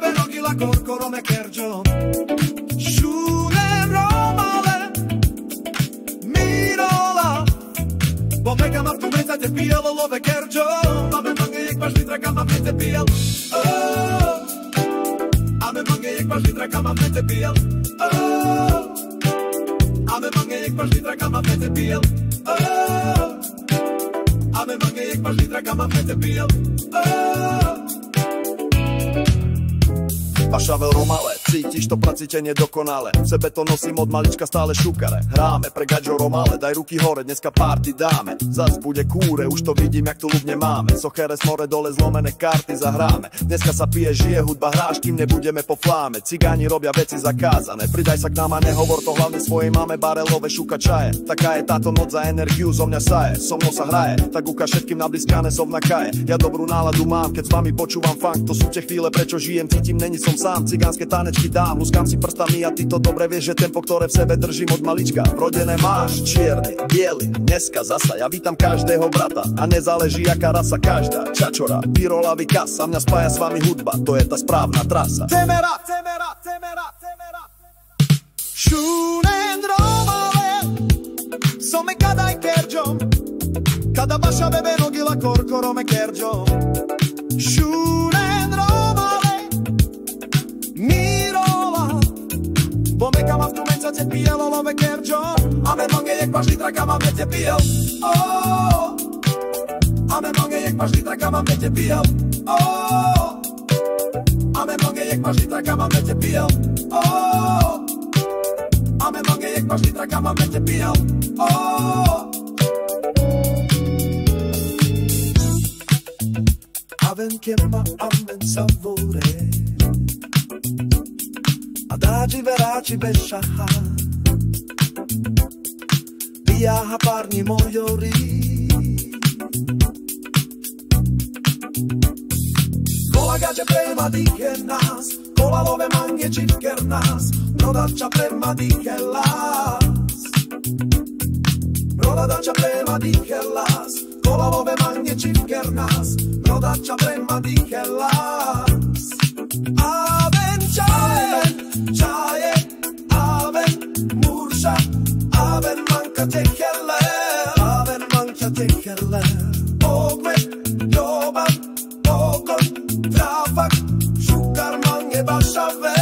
benogila korkorome kerjo. Šune romale, mirola, bo mega ma v tu meca te pijelo love kerjo. Máme mange jak máš litraka, mám te pijel. Máme mange jak máš litraka, mám te pijel. Máme mange jak máš litraka, mám te pijel. Máme mange jak máš litraka, mám te pijel. Pašavel romale, cítiš to pracítenie dokonale. V sebe to nosím od malička stále šukare. Hráme pre gaďo romale, daj ruky hore, dneska party dáme. Zas bude kúre, už to vidím, jak tu ľudne máme. Socheres more dole, zlomené karty zahráme. Dneska sa pije, žije hudba, hráš, kým nebudeme po fláme. Cigáni robia veci zakázané, pridaj sa k nám a nehovor to hlavne svojej máme. Barelové šuka čaje, taká je táto noc, za energiu zo mňa saje. So mnou sa hraje, tak ukáž všetkým nabliskané som na kaje. Ja dobrú náladu mám, keď s vami počúvam funk. To sú tie chvíle, prečo žijem, cítim, není som sám, cigánske tanečky dám, luskám si prstami a ty to dobre vieš, že tempo, ktoré v sebe držím od malička. Rodené máš, čierny, biely, dneska zasa, ja vítam každého brata a nezáleží aká rasa, každá čačora, pirola, vykasa, mňa spája s vami hudba, to je tá správna trasa. Temera, temera, temera, temera. Šunen romale, some kadaj kerđom, kada vaša bebe nogila korkorome kerđom. Šunen romale, mirola, bo meka ma v tu menca te pijelo love kerđom. Ame mange jak máš litraka, mám te pijel. Ame mange jak máš litraka, mám te pijel. Ame mange jak máš litraka, mám te pijel. Ame mange jak máš litraka, mám te pijel. Aven chiama amen savore Adagi veraci besciaha Via parni mojori Kola gađe prema dike nas Kola love mange čivker nas Brodača prema dike las Brodača prema dike las Kola love mange čivker nas Brodača prema dike las Aven čaje, čaje, aven murša, aven manka tekele, aven manka tekele. Ogve, joban, okon, trafak, šukar mange bašave.